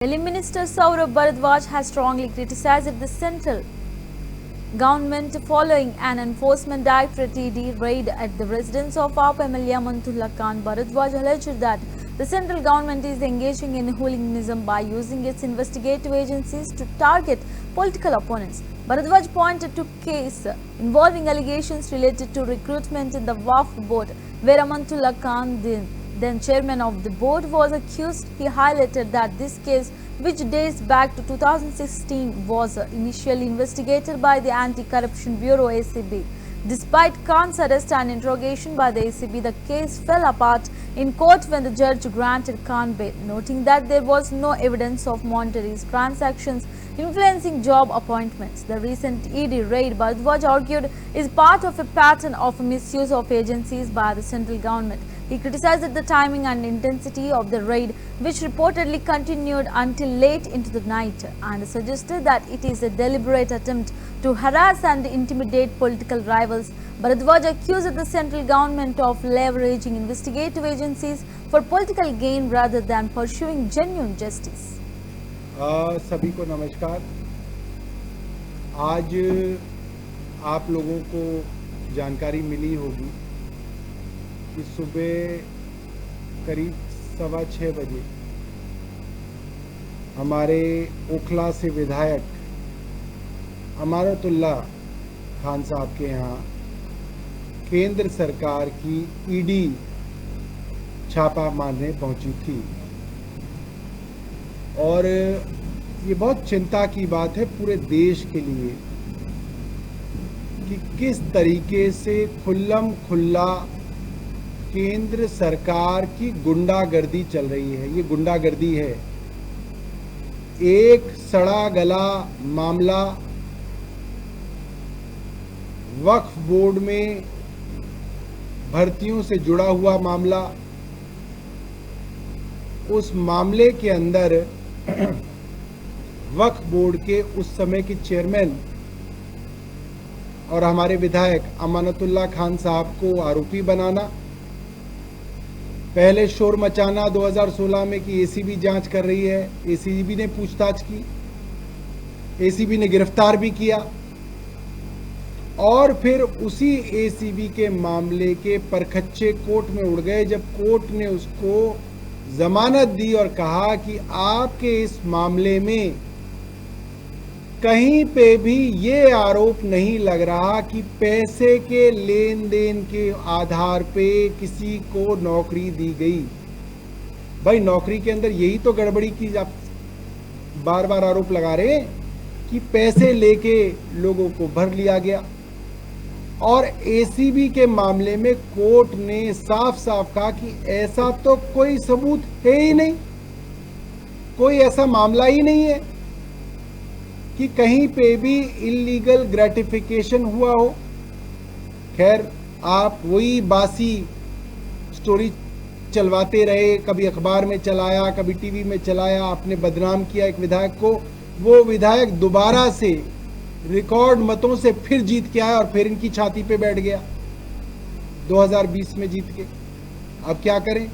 Delhi Minister Saurabh Bharadwaj has strongly criticized the central government following an enforcement directorate ED raid at the residence of AAP MLA Amanatullah Khan. Bharadwaj alleged that the central government is engaging in hooliganism by using its investigative agencies to target political opponents. Bharadwaj pointed to a case involving allegations related to recruitment in the WAF board, where Amanatullah Khan, then chairman of the board, was accused. He highlighted that this case, which dates back to 2016, was initially investigated by the Anti-Corruption Bureau (ACB). Despite Khan's arrest and interrogation by the ACB, the case fell apart in court when the judge granted Khan bail, noting that there was no evidence of monetary transactions influencing job appointments. The recent ED raid, Bharadwaj argued, is part of a pattern of misuse of agencies by the central government. He criticized the timing and intensity of the raid, which reportedly continued until late into the night, and suggested that it is a deliberate attempt to harass and intimidate political rivals. Bharadwaj accused the central government of leveraging investigative agencies for political gain rather than pursuing genuine justice. सभी को नमस्कार। आज आप लोगों को जानकारी मिली होगी कि सुबह करीब 6:15 बजे हमारे ओखला से विधायक अमानतुल्लाह खान साहब के यहाँ केंद्र सरकार की ईडी छापा मारने पहुंची थी। और ये बहुत चिंता की बात है पूरे देश के लिए कि किस तरीके से खुल्लम खुल्ला केंद्र सरकार की गुंडागर्दी चल रही है। ये गुंडागर्दी है। एक सड़ा गला मामला वक्फ बोर्ड में भर्तियों से जुड़ा हुआ मामला, उस मामले के अंदर वक्फ बोर्ड के उस समय के चेयरमैन और हमारे विधायक अमानतुल्लाह खान साहब को आरोपी बनाना, पहले शोर मचाना 2016 में कि एसीबी जांच कर रही है, एसीबी ने पूछताछ की, एसीबी ने गिरफ्तार भी किया, और फिर उसी एसीबी के मामले के परखच्चे कोर्ट में उड़ गए जब कोर्ट ने उसको जमानत दी और कहा कि आपके इस मामले में कहीं पे भी ये आरोप नहीं लग रहा कि पैसे के लेन देन के आधार पे किसी को नौकरी दी गई। भाई नौकरी के अंदर यही तो गड़बड़ी की आप बार बार आरोप लगा रहे हैं कि पैसे लेके लोगों को भर लिया गया। और एसीबी के मामले में कोर्ट ने साफ साफ कहा कि ऐसा तो कोई सबूत है ही नहीं, कोई ऐसा मामला ही नहीं है कि कहीं पे भी इलीगल ग्रेटिफिकेशन हुआ हो। खैर आप वही बासी स्टोरी चलवाते रहे, कभी अखबार में चलाया, कभी टीवी में चलाया, आपने बदनाम किया एक विधायक को। वो विधायक दोबारा से रिकॉर्ड मतों से फिर जीत के आया और फिर इनकी छाती पे बैठ गया 2020 में जीत के। अब क्या करें?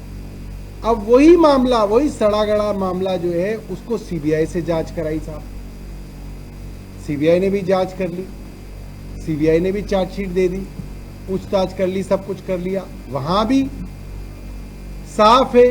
अब वही मामला, वही सड़ा गड़ा मामला जो है उसको सीबीआई से जांच कराई साहब। सीबीआई ने भी जांच कर ली, सीबीआई ने भी चार्जशीट दे दी, पूछताछ कर ली, सब कुछ कर लिया। वहां भी साफ है